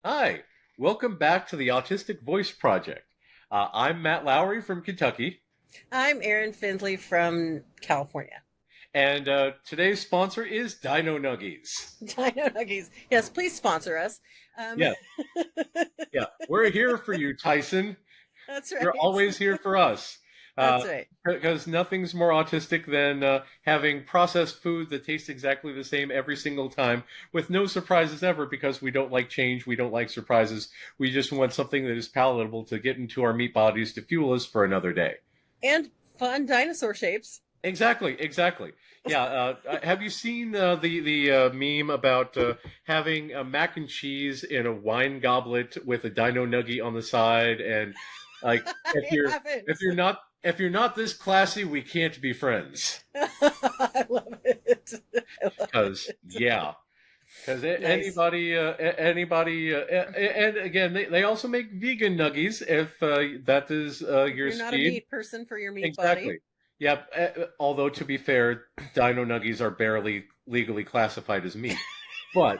Hi, welcome back to the Autistic Voice Project. I'm Matt Lowry from Kentucky, I'm Erin Findley from California. and today's sponsor is Dino Nuggies. Dino Nuggies. Yes, please sponsor us. Um, Yeah, yeah, we're here for you, Tyson. that's You're right. always here for us. That's right. Because nothing's more autistic than having processed food that tastes exactly the same every single time, with no surprises ever, because we don't like change, we don't like surprises. We just want something that is palatable to get into our meat bodies to fuel us for another day. And fun dinosaur shapes. Exactly, exactly. Yeah. Have you seen the meme about having a mac and cheese in a wine goblet with a Dino Nuggie on the side, and like if I you're haven't. if you're not this classy, we can't be friends. I love it. I love Because it. yeah, because Nice. anybody, and again, they also make vegan nuggies if that is If your you're not a speed. meat person for your meat body. Exactly. Yep. Although to be fair, dino nuggies are barely legally classified as meat, but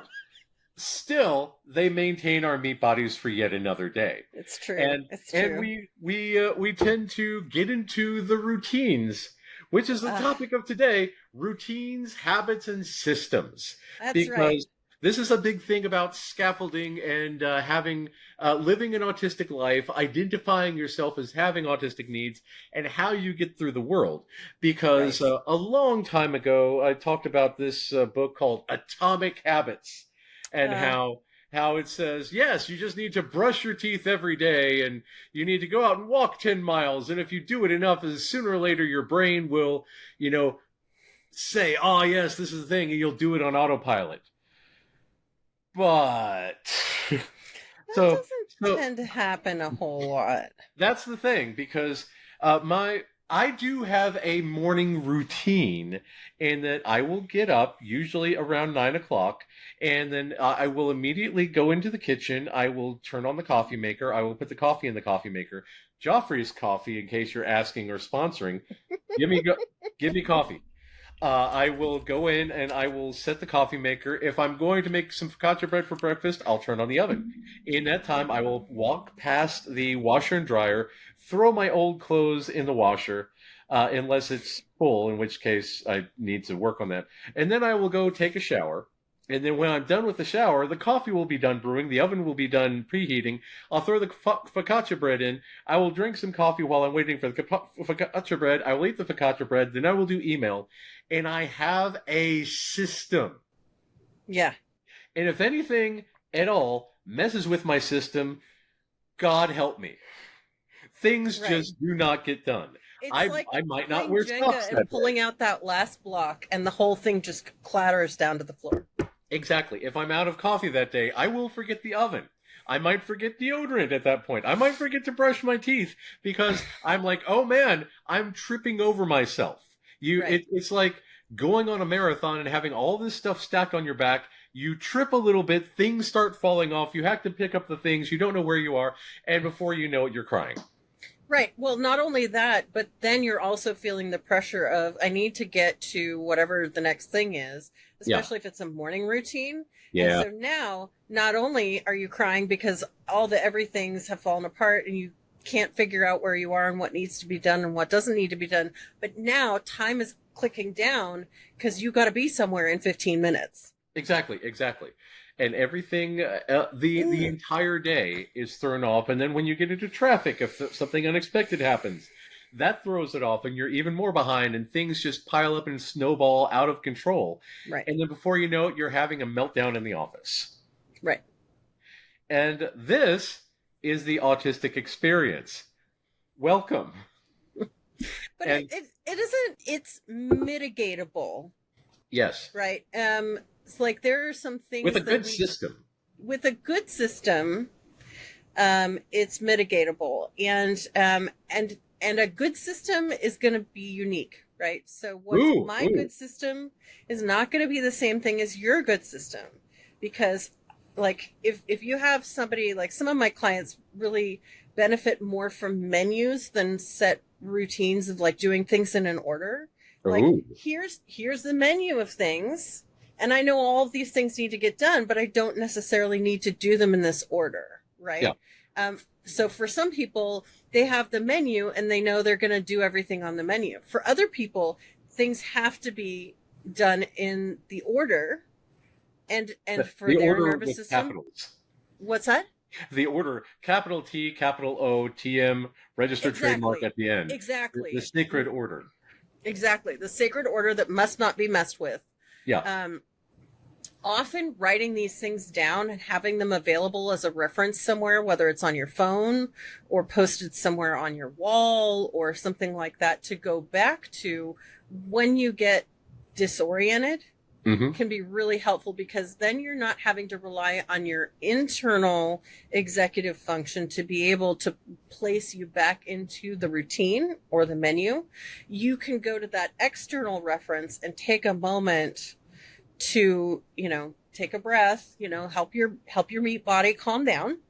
still they maintain our meat bodies for yet another day. It's true. And It's and true. we tend to get into the routines, which is the Ah, topic of today: routines, habits, and systems. that's right. Because this is a big thing about scaffolding and having living an autistic life, identifying yourself as having autistic needs, and how you get through the world. Because Right. a long time ago, I talked about this book called Atomic Habits, and Uh, how it says, yes, you just need to brush your teeth every day, and you need to go out and walk 10 miles. And if you do it enough, sooner or later, your brain will, you know, say, oh, yes, this is the thing, and you'll do it on autopilot. But, that so, doesn't so tend to happen a whole lot. that's the thing, because I do have a morning routine in that I will get up usually around 9 o'clock, and then I will immediately go into the kitchen. I will turn on the coffee maker. I will put the coffee in the coffee maker. Joffrey's coffee, in case you're asking or sponsoring. Give me go, give me coffee. I will go in and I will set the coffee maker. If I'm going to make some focaccia bread for breakfast, I'll turn on the oven. In that time, I will walk past the washer and dryer, throw my old clothes in the washer, unless it's full, in which case I need to work on that. And then I will go take a shower. And then when I'm done with the shower, the coffee will be done brewing, the oven will be done preheating. I'll throw the focaccia bread in. I will drink some coffee while I'm waiting for the focaccia bread. I will eat the focaccia bread. Then I will do email. And I have a system. Yeah. And if anything at all messes with my system, God help me. Things Right. just do not get done. It's I like might not playing wear socks Jenga and that day. pulling out that last block, and the whole thing just clatters down to the floor. Exactly. If I'm out of coffee that day, I will forget the oven. I might forget deodorant at that point. I might forget to brush my teeth because I'm like, oh man, I'm tripping over myself. Right. It's like going on a marathon and having all this stuff stacked on your back. You trip a little bit, things start falling off. You have to pick up the things. You don't know where you are, and before you know it, you're crying. Right. Well, not only that, but then you're also feeling the pressure of, I need to get to whatever the next thing is, Yeah. especially if it's a morning routine. And Yeah. so now, not only are you crying because all the everythings have fallen apart and you can't figure out where you are and what needs to be done and what doesn't need to be done, but now time is clicking down because you got to be somewhere in 15 minutes. Exactly, exactly. And everything, the Mm. entire day is thrown off. And then when you get into traffic, if something unexpected happens, that throws it off, and you're even more behind, and things just pile up and snowball out of control. Right. And then before you know it, you're having a meltdown in the office. Right. And this is the autistic experience. Welcome. But And it isn't, it's mitigatable, yes, right? It's like there are some with a things that good we, system. with a good system, it's mitigatable, and a good system is going to be unique, right? So what's Ooh, my ooh. good system is not going to be the same thing as your good system, because like if you have somebody, like some of my clients really benefit more from menus than set routines of like doing things in an order. Like Ooh. here's the menu of things, And I know all of these things need to get done, but I don't necessarily need to do them in this order, right? So for some people, they have the menu and they know they're going to do everything on the menu. For other people, things have to be done in the order, and for The their order nervous with system. capitals. What's that? The order, capital T, capital O, TM, registered trademark at the end. Exactly. The sacred order. Exactly. The sacred order that must not be messed with. Yeah. Often writing these things down and having them available as a reference somewhere, whether it's on your phone or posted somewhere on your wall or something like that, to go back to when you get disoriented, can be really helpful, because then you're not having to rely on your internal executive function to be able to place you back into the routine or the menu. You can go to that external reference and take a moment to, take a breath, help your meat body calm down,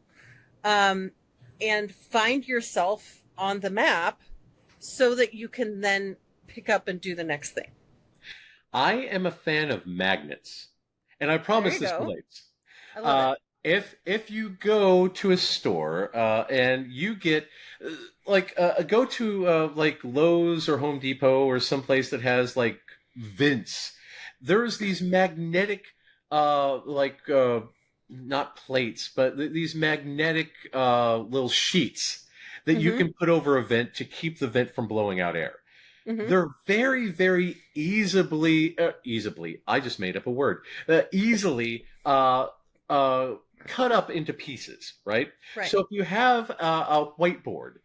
and find yourself on the map so that you can then pick up and do the next thing. I am a fan of magnets, and I promise this relates. I love it. If you go to a store and you get go to like Lowe's or Home Depot or someplace that has like vents, there's these magnetic not plates, but these magnetic little sheets that you can put over a vent to keep the vent from blowing out air. They're very, very easily, I just made up a word, easily cut up into pieces, right? So if you have a whiteboard,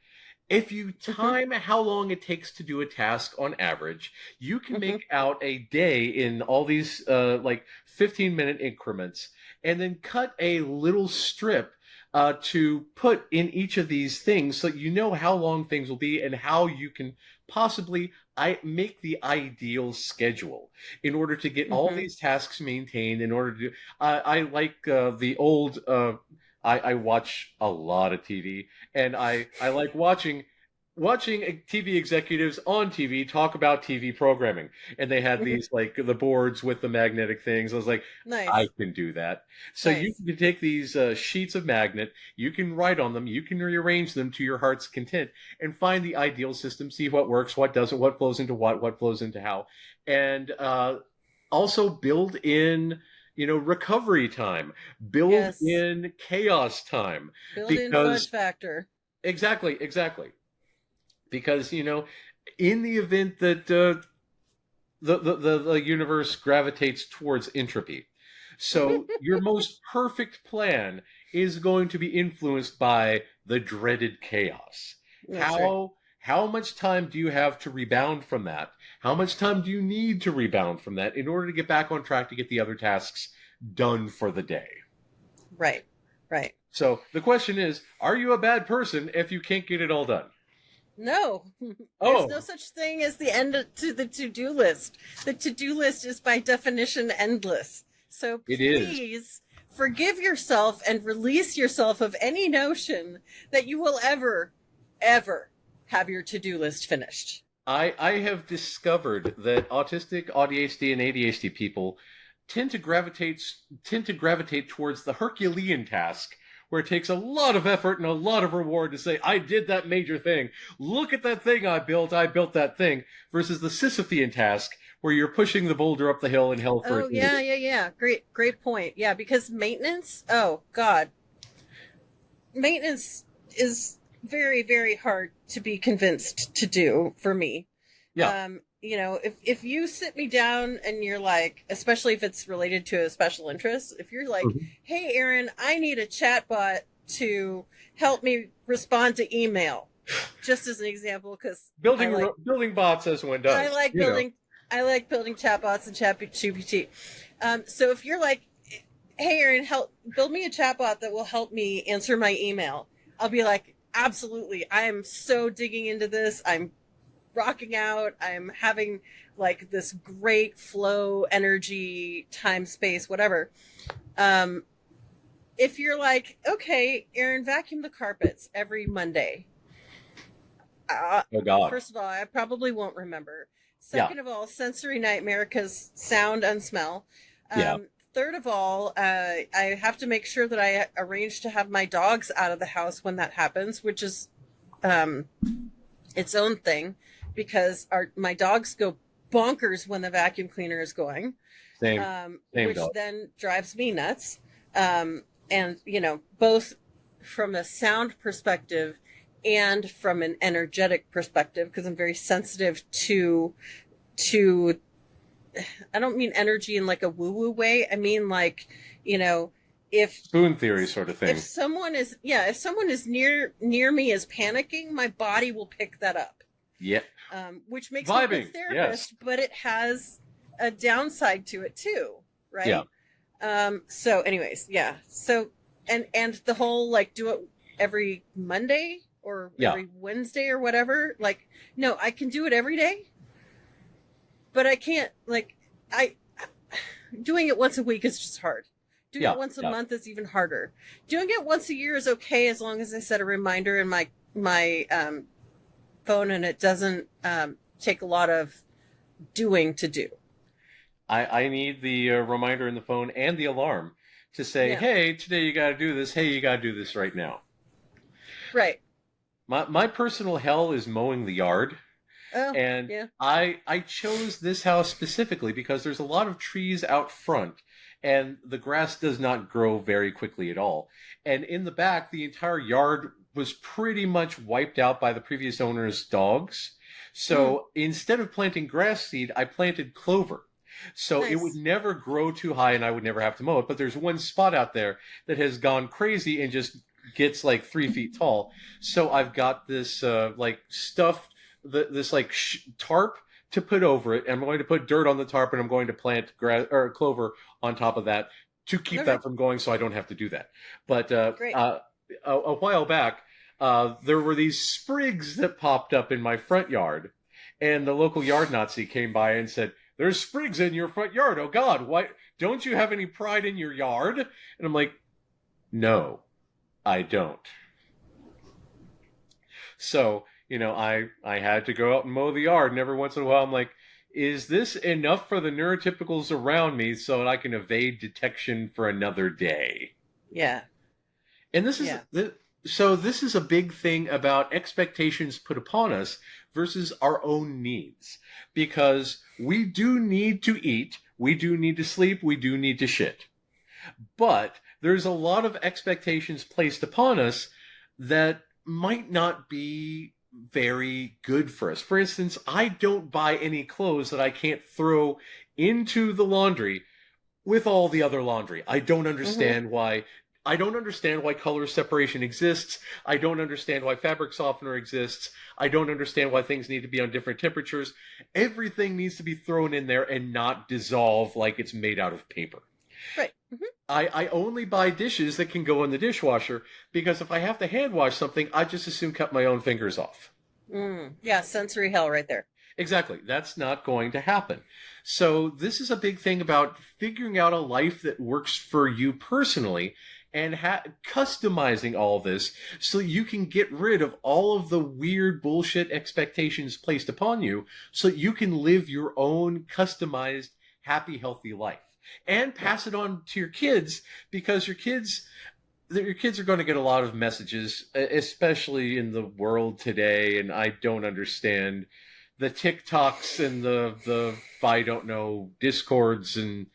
if you time how long it takes to do a task on average, you can make out a day in all these 15-minute increments, and then cut a little strip to put in each of these things so that you know how long things will be and how you can possibly make the ideal schedule in order to get all these tasks maintained. In order to, I like the old. I watch a lot of TV, and I like watching TV executives on TV talk about TV programming, and they had these like the boards with the magnetic things. I was like, nice. I can do that. So you can take these sheets of magnet, you can write on them, you can rearrange them to your heart's content, and find the ideal system, see what works, what doesn't, what flows into what flows into how, and also build in recovery time, build in chaos time, build in fudge factor. Exactly. Because, in the event that the universe gravitates towards entropy, so your most perfect plan is going to be influenced by the dreaded chaos. How much time do you have to rebound from that? How much time do you need to rebound from that in order to get back on track to get the other tasks done for the day? Right. So the question is, are you a bad person if you can't get it all done? No. There's no such thing as the end to the to-do list. The to-do list is by definition endless. So please forgive yourself and release yourself of any notion that you will ever have your to-do list finished. I have discovered that autistic, ADHD, and ADHD people tend to gravitate towards the Herculean task, where it takes a lot of effort and a lot of reward to say, I did that major thing. Look at that thing I built that thing, versus the Sisyphean task, where you're pushing the boulder up the hill and hell for it. Yeah. Great point. Yeah, because maintenance, oh God. Maintenance is very, very hard to be convinced to do for me. Yeah. If you sit me down and you're like, especially if it's related to a special interest, if you're like, hey, Erin, I need a chatbot to help me respond to email, just as an example, because building bots as one does. I like building chatbots and ChatGPT. So if you're like, hey, Erin, build me a chatbot that will help me answer my email, I'll be like, absolutely. I am so digging into this. I'm rocking out. I'm having like this great flow, energy, time, space, whatever. If you're like, okay, Erin, vacuum the carpets every Monday. Oh God. First of all, I probably won't remember. Second of all, sensory nightmare because sound and smell. Yeah. Third of all, I have to make sure that I arrange to have my dogs out of the house when that happens, which is its own thing, because my dogs go bonkers when the vacuum cleaner is going, Same which dog. then drives me nuts. And, both from a sound perspective and from an energetic perspective, because I'm very sensitive to I don't mean energy in like a woo-woo way. I mean like, if Spoon theory sort of thing. if someone is near me is panicking, my body will pick that up. Yeah. Which makes me a Vibing, good therapist, but it has a downside to it too, right? Yeah. So anyways, yeah. So and the whole like do it every Monday or every Wednesday or whatever. Like, no, I can do it every day, but I can't doing it once a week is just hard. Doing it once a month is even harder. Doing it once a year is okay as long as I set a reminder in my phone and it doesn't take a lot of doing to do. I need the reminder in the phone and the alarm to say, hey, today you got to do this. Hey, you got to do this right now. Right. My personal hell is mowing the yard. Oh, and yeah. I chose this house specifically because there's a lot of trees out front and the grass does not grow very quickly at all. And in the back, the entire yard was pretty much wiped out by the previous owner's dogs. So instead of planting grass seed, I planted clover. So it would never grow too high and I would never have to mow it. But there's one spot out there that has gone crazy and just gets like 3 feet tall. So I've got this stuffed, this tarp to put over it. I'm going to put dirt on the tarp and I'm going to plant grass or clover on top of that to keep that from going so I don't have to do that. But a while back, there were these sprigs that popped up in my front yard and the local yard Nazi came by and said, there's sprigs in your front yard. Oh, God, why don't you have any pride in your yard? And I'm like, no, I don't. So, I had to go out and mow the yard. And every once in a while, I'm like, is this enough for the neurotypicals around me so that I can evade detection for another day? Yeah. And this is a big thing about expectations put upon us versus our own needs. Because we do need to eat, we do need to sleep, we do need to shit. But there's a lot of expectations placed upon us that might not be very good for us. For instance, I don't buy any clothes that I can't throw into the laundry with all the other laundry. I don't understand why. I don't understand why color separation exists. I don't understand why fabric softener exists. I don't understand why things need to be on different temperatures. Everything needs to be thrown in there and not dissolve like it's made out of paper. Right. I only buy dishes that can go in the dishwasher because if I have to hand wash something, I just as soon cut my own fingers off. Yeah, sensory hell right there. Exactly. That's not going to happen. So this is a big thing about figuring out a life that works for you personally and customizing all this so you can get rid of all of the weird bullshit expectations placed upon you so you can live your own customized, happy, healthy life. And pass it on to your kids because your kids are going to get a lot of messages, especially in the world today. And I don't understand the TikToks and the I don't know Discords and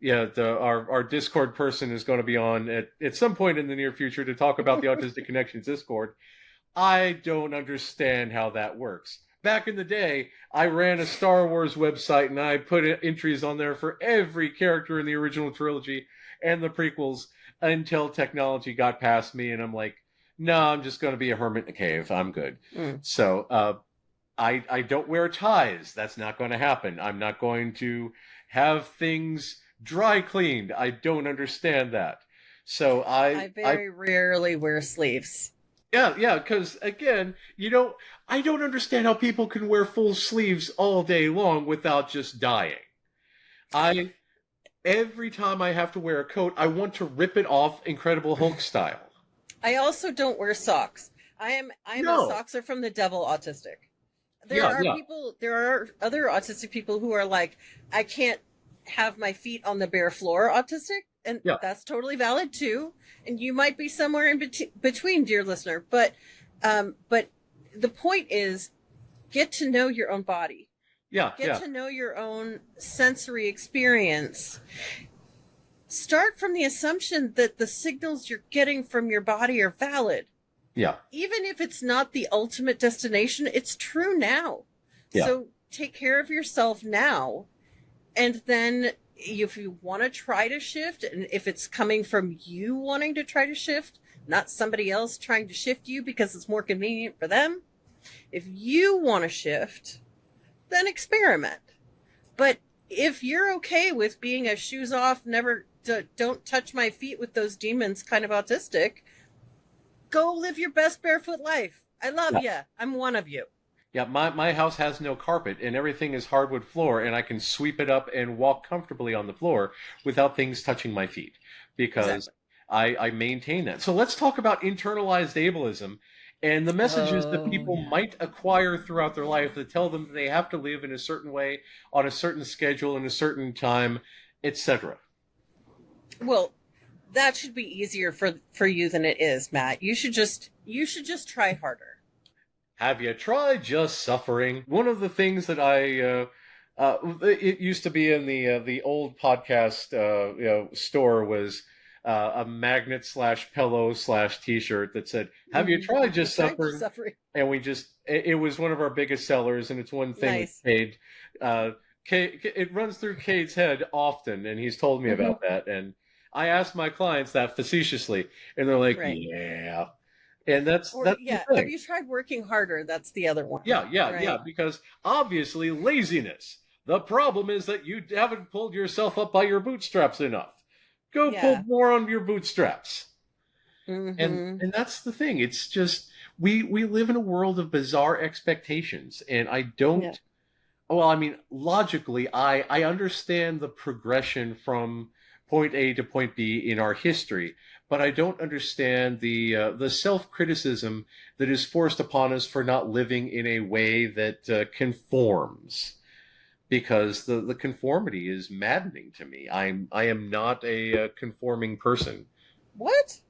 our Discord person is going to be on at some point in the near future to talk about the Autistic Connections Discord. I don't understand how that works. Back in the day, I ran a Star Wars website and I put entries on there for every character in the original trilogy and the prequels until technology got past me and I'm like, no, I'm just going to be a hermit in a cave. I'm good. So I don't wear ties. That's not going to happen. I'm not going to have things dry cleaned. I don't understand that. So I very rarely wear sleeves. Yeah, because again, I don't understand how people can wear full sleeves all day long without just dying. Every time I have to wear a coat, I want to rip it off Incredible Hulk style. I also don't wear socks. I'm a sockser from the devil autistic. There are other autistic people who are like, I can't have my feet on the bare floor autistic, and Yeah. that's totally valid too. And you might be somewhere in between, dear listener. But the point is, get to know your own body. Yeah. Get to know your own sensory experience. Start from the assumption that the signals you're getting from your body are valid. Yeah. Even if it's not the ultimate destination, it's true now. Yeah. So take care of yourself now. And then if you want to try to shift, and if it's coming from you wanting to try to shift, not somebody else trying to shift you because it's more convenient for them, if you want to shift, then experiment. But if you're okay with being a shoes off, never, don't touch my feet with those demons kind of autistic, go live your best barefoot life. I love you. I'm one of you. Yeah, my house has no carpet and everything is hardwood floor, and I can sweep it up and walk comfortably on the floor without things touching my feet because I maintain that. So let's talk about internalized ableism and the messages that people might acquire throughout their life that tell them that they have to live in a certain way, on a certain schedule, in a certain time, etc. Well, that should be easier for you than it is, Matt. You should just try harder. Have you tried just suffering? One of the things that it used to be in the old podcast store was a magnet / pillow / t-shirt that said, "Have you tried just suffering?" And it was one of our biggest sellers, and it's one thing Nice. Cade, it runs through Cade's head often, and he's told me about that. And I ask my clients that facetiously, and they're like, Right. "Yeah." And that's the thing. Have you tried working harder? That's the other one. Yeah, because obviously laziness. The problem is that you haven't pulled yourself up by your bootstraps enough. Go pull more on your bootstraps. Mm-hmm. And that's the thing. It's just we live in a world of bizarre expectations, and I don't well, I mean, logically I understand the progression from point A to point B in our history, but I don't understand the self-criticism that is forced upon us for not living in a way that conforms, because the conformity is maddening to me. I am not a conforming person. What?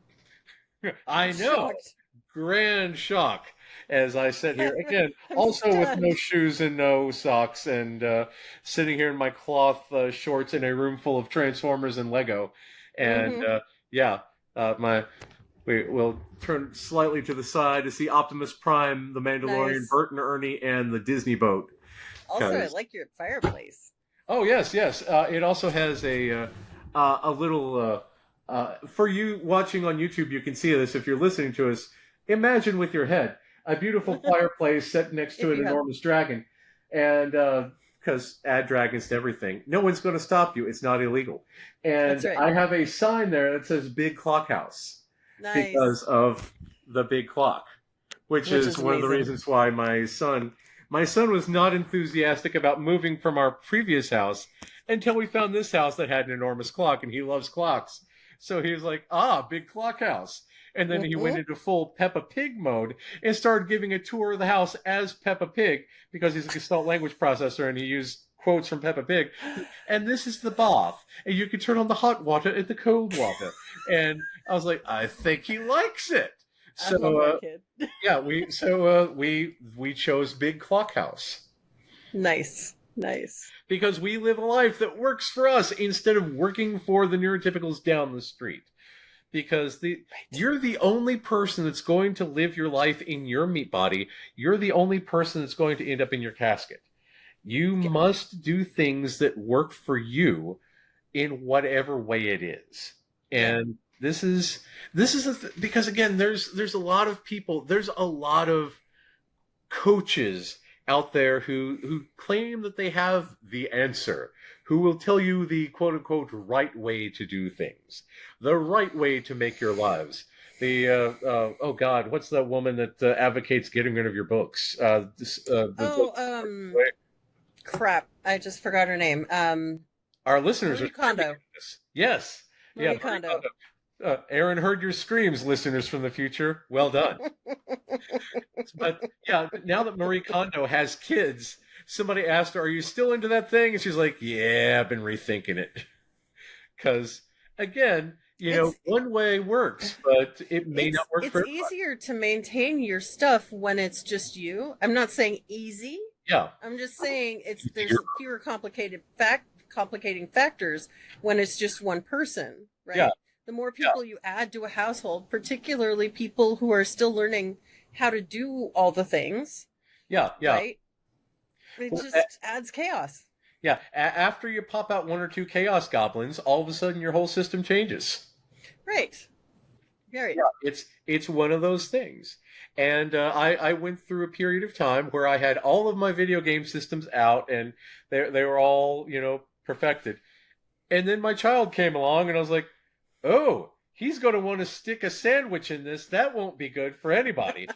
I know. Shocked. Grand shock. As I sit here again, also stunned. with no shoes and no socks, and sitting here in my cloth shorts in a room full of Transformers and Lego, and we'll turn slightly to the side to see Optimus Prime, the Mandalorian, Nice. Bert and Ernie, and the Disney boat. Also, I like your fireplace. Oh yes. It also has a little. For you watching on YouTube, you can see this. If you're listening to us, imagine with your head a beautiful fireplace set next to an enormous dragon, and because add dragons to everything, no one's going to stop you. It's not illegal. And That's right. I have a sign there that says "Big Clock House" Nice. because of the big clock, which is one of the amazing. reasons why my son was not enthusiastic about moving from our previous house until we found this house that had an enormous clock, and he loves clocks. So he was like, "Big Clock House." And then he went into full Peppa Pig mode and started giving a tour of the house as Peppa Pig, because he's a Gestalt language processor and he used quotes from Peppa Pig. And this is the bath, and you can turn on the hot water and the cold water. And I was like, I think he likes it. I love that kid. We chose Big Clock House. Nice. Because we live a life that works for us instead of working for the neurotypicals down the street. Because you're the only person that's going to live your life in your meat body. You're the only person that's going to end up in your casket. You must do things that work for you in whatever way it is. And this is because again, there's a lot of people, there's a lot of coaches out there who claim that they have the answer, who will tell you the quote-unquote right way to do things, the right way to make your lives. Oh God, what's that woman that advocates getting rid of your books? Crap, I just forgot her name. Our listeners Marie are Kondo. Yes. Marie Kondo. Erin heard your screams, listeners from the future. Well done. But now that Marie Kondo has kids, somebody asked her, "Are you still into that thing?" And she's like, "Yeah, I've been rethinking it." Because again, It's one way works, but it may not work for it's everybody. easier to maintain your stuff when it's just you. I'm not saying easy. Yeah, I'm just saying there's fewer complicating factors when it's just one person, right? yeah, The more yeah, people you add to a household, particularly people who are still learning how to do all the things, yeah, yeah. right? It Well, just adds chaos. yeah. After you pop out one or two chaos goblins, all of a sudden your whole system changes. Right. Right. Yeah, it's one of those things. And I went through a period of time where I had all of my video game systems out, and they were all perfected. And then my child came along, and I was like, oh, he's going to want to stick a sandwich in this. That won't be good for anybody.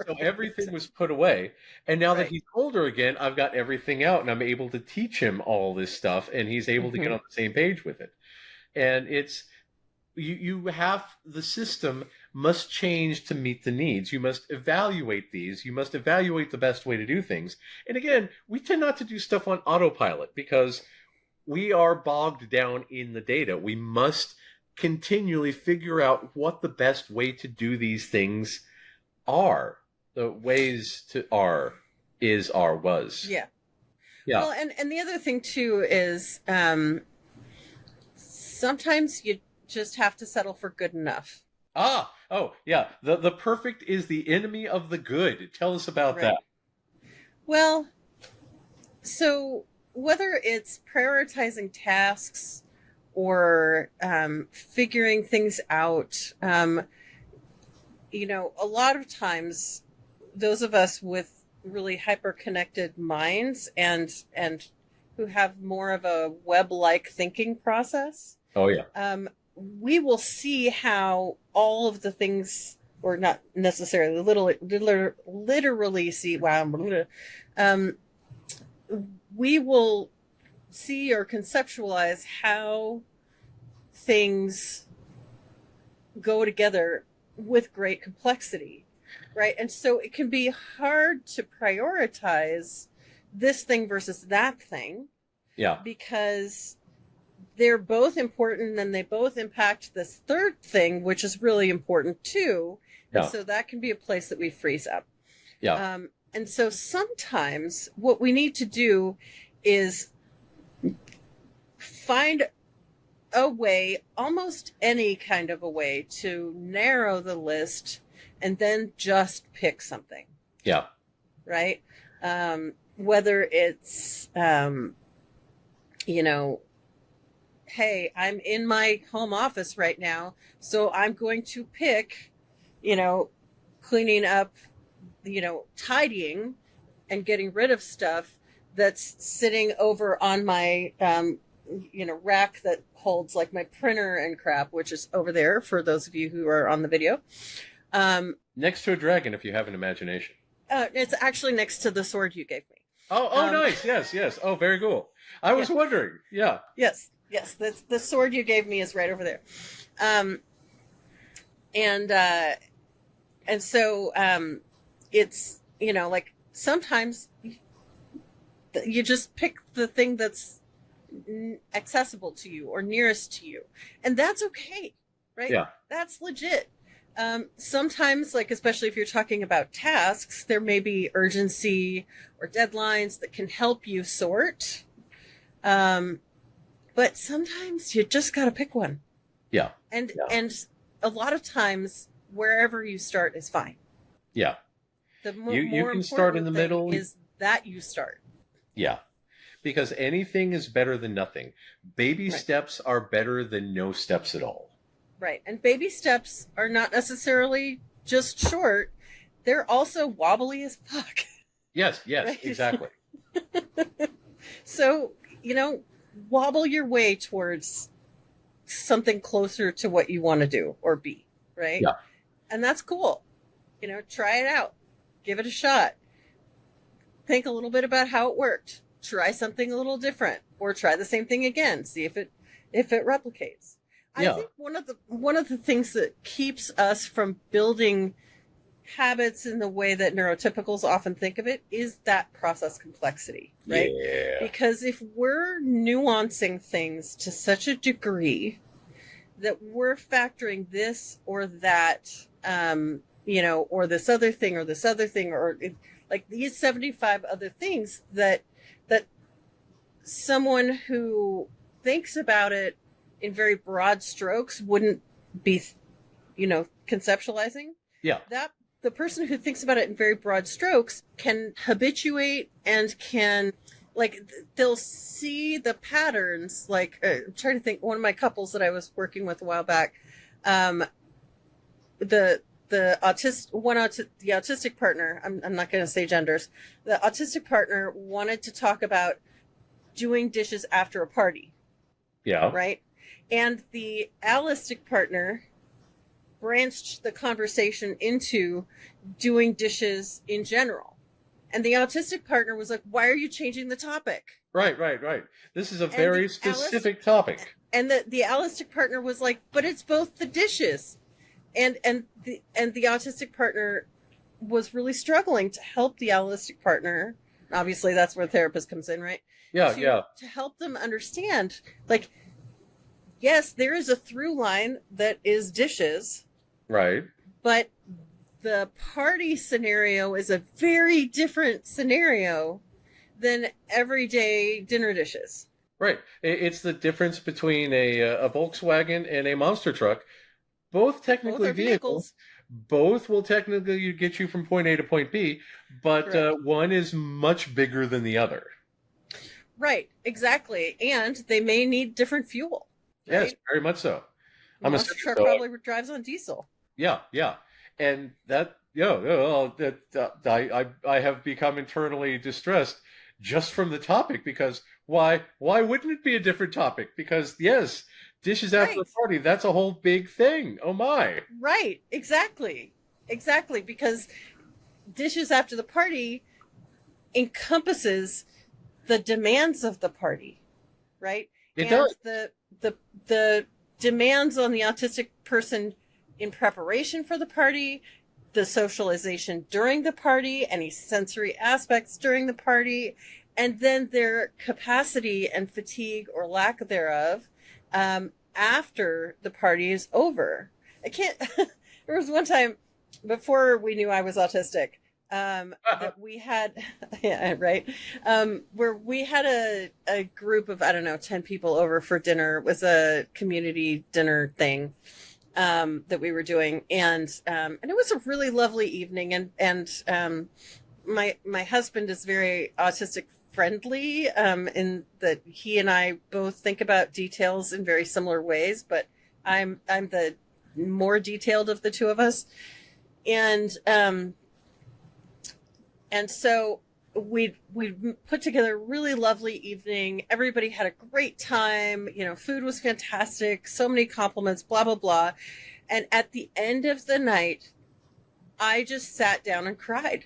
So everything was put away. And now that Right. he's older again, I've got everything out, and I'm able to teach him all this stuff, and he's able to get on the same page with it. And it's you have the system must change to meet the needs. You must evaluate these. You must evaluate the best way to do things. And again, we tend not to do stuff on autopilot because we are bogged down in the data. We must continually figure out what the best way to do these things are. The ways to are, is, are, was. Yeah. Yeah. Well, and the other thing too is sometimes you just have to settle for good enough. Oh, yeah. The perfect is the enemy of the good. Tell us about Right. that. Well, so whether it's prioritizing tasks or figuring things out, a lot of times those of us with really hyper-connected minds and who have more of a web-like thinking process, Oh, yeah. we will see how all of the things, or not necessarily literally see, we will see or conceptualize how things go together with great complexity, right? And so it can be hard to prioritize this thing versus that thing. Yeah. Because they're both important and they both impact this third thing, which is really important too. Yeah. And so that can be a place that we freeze up. Yeah. And so sometimes what we need to do is find a way, almost any kind of a way, to narrow the list and then just pick something. Yeah. Right? Whether it's, hey, I'm in my home office right now, so I'm going to pick, cleaning up, tidying and getting rid of stuff that's sitting over on my, rack that holds like my printer and crap, which is over there for those of you who are on the video. Next to a dragon, if you have an imagination. It's actually next to the sword you gave me. Oh, nice. Yes. Oh, very cool. I was wondering. Yeah. Yes. That's the sword you gave me is right over there. And so it's, like sometimes you just pick the thing that's accessible to you or nearest to you. And that's okay, right? Yeah. That's legit. Sometimes, like, especially if you're talking about tasks, there may be urgency or deadlines that can help you sort. But sometimes you just got to pick one. Yeah. And a lot of times, wherever you start is fine. Yeah. The You can start in the middle. Is that you start. Yeah. Because anything is better than nothing. Baby steps are better than no steps at all. Right. And baby steps are not necessarily just short. They're also wobbly as fuck. Yes, Right? exactly. So, wobble your way towards something closer to what you want to do or be, right? Yeah. And that's cool. Try it out. Give it a shot. Think a little bit about how it worked. Try something a little different or try the same thing again. See if it replicates. Yeah. I think one of the things that keeps us from building habits in the way that neurotypicals often think of it is that process complexity, right? Yeah. Because if we're nuancing things to such a degree that we're factoring this or that, or this other thing, or like these 75 other things that someone who thinks about it in very broad strokes wouldn't be, conceptualizing. Yeah. That the person who thinks about it in very broad strokes can habituate and can, they'll see the patterns. I'm trying to think, one of my couples that I was working with a while back, the autistic partner, I'm not going to say genders, the autistic partner wanted to talk about doing dishes after a party. Yeah. Right. And the allistic partner branched the conversation into doing dishes in general. And the autistic partner was like, why are you changing the topic? Right. This is a very specific topic. And the allistic partner was like, but it's both the dishes. And the autistic partner was really struggling to help the allistic partner. Obviously, that's where therapist comes in, right? To help them understand, yes, there is a through line that is dishes. Right. But the party scenario is a very different scenario than everyday dinner dishes. Right. It's the difference between a Volkswagen and a monster truck. Both technically vehicles. Both will technically get you from point A to point B, but one is much bigger than the other. Right, exactly. And they may need different fuel. Right? Yes, very much so. Monster truck probably drives on diesel. Yeah. And that, I have become internally distressed just from the topic, because why wouldn't it be a different topic? Because, yes, dishes after a party, that's a whole big thing. Oh, my. Right, exactly, because dishes after the party encompasses the demands of the party, right? It does. The demands on the autistic person in preparation for the party, the socialization during the party, any sensory aspects during the party, and then their capacity and fatigue or lack thereof after the party is over. There was one time before we knew I was autistic, that we had, where we had a group of, 10 people over for dinner. It was a community dinner thing that we were doing, and it was a really lovely evening, and my husband is very autistic friendly, in that he and I both think about details in very similar ways, but I'm the more detailed of the two of us, and so we put together a really lovely evening. Everybody had a great time. Food was fantastic. So many compliments, blah, blah, blah. And at the end of the night, I just sat down and cried.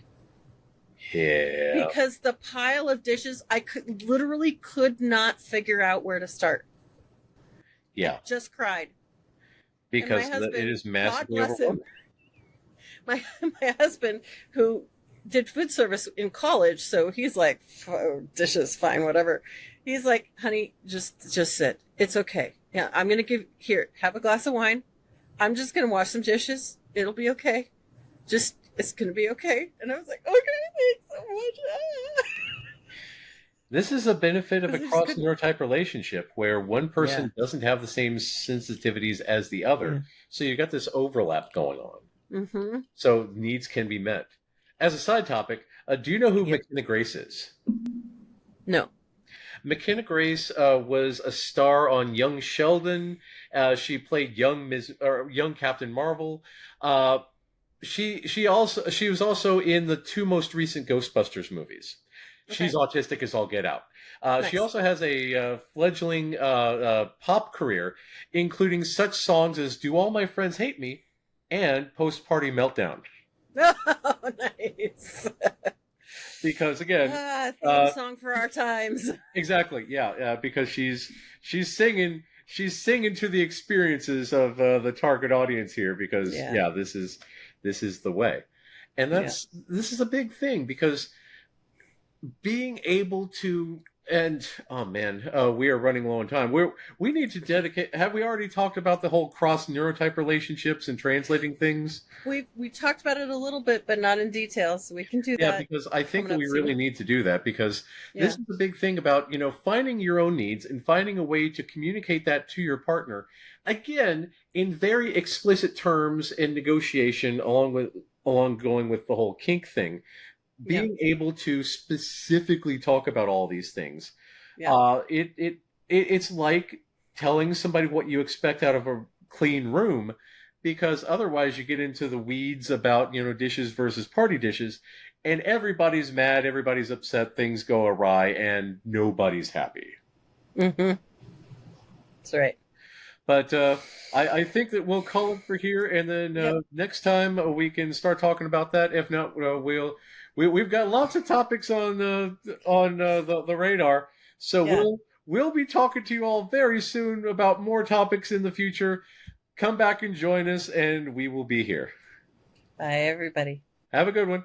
Yeah. Because the pile of dishes, I literally could not figure out where to start. Yeah. I just cried. Because husband, it is massively God bless him, my husband, who did food service in college, so he's like, oh, dishes, fine, whatever. He's like, honey, just sit. It's okay. Yeah, I'm going to have a glass of wine. I'm just going to wash some dishes. It'll be okay. It's going to be okay. And I was like, okay, thanks so much. This is a benefit of a cross-neurotype relationship where one person doesn't have the same sensitivities as the other. Yeah. So you got this overlap going on. Mm-hmm. So needs can be met. As a side topic, do you know who McKenna Grace is? No. McKenna Grace was a star on Young Sheldon. She played young Captain Marvel. She was also in the two most recent Ghostbusters movies. Okay. She's autistic as all get out. Nice. She also has a fledgling pop career, including such songs as "Do All My Friends Hate Me" and "Post-Party Meltdown." Oh, nice. Because again, theme song for our times. Exactly, yeah. Because she's singing to the experiences of the target audience here. Because this is the way. And this is a big thing, because being able to, and oh man, we are running low on time. We need to dedicate. Have we already talked about the whole cross neurotype relationships and translating things? We talked about it a little bit, but not in detail, so we can do Yeah, that. because I think coming up we really soon. need to do that, because this Yeah. is the big thing about, finding your own needs and finding a way to communicate that to your partner. Again, in very explicit terms and negotiation, along going with the whole kink thing, Yeah. being able to specifically talk about all these things. Yeah. It's like telling somebody what you expect out of a clean room, because otherwise you get into the weeds about, dishes versus party dishes, and everybody's mad, everybody's upset, things go awry, and nobody's happy. Mm-hmm. That's right. But I think that we'll call it for here, and then Yep. next time we can start talking about that. If not, we've got lots of topics on the radar, so Yeah. we'll be talking to you all very soon about more topics in the future. Come back and join us, and we will be here. Bye, everybody. Have a good one.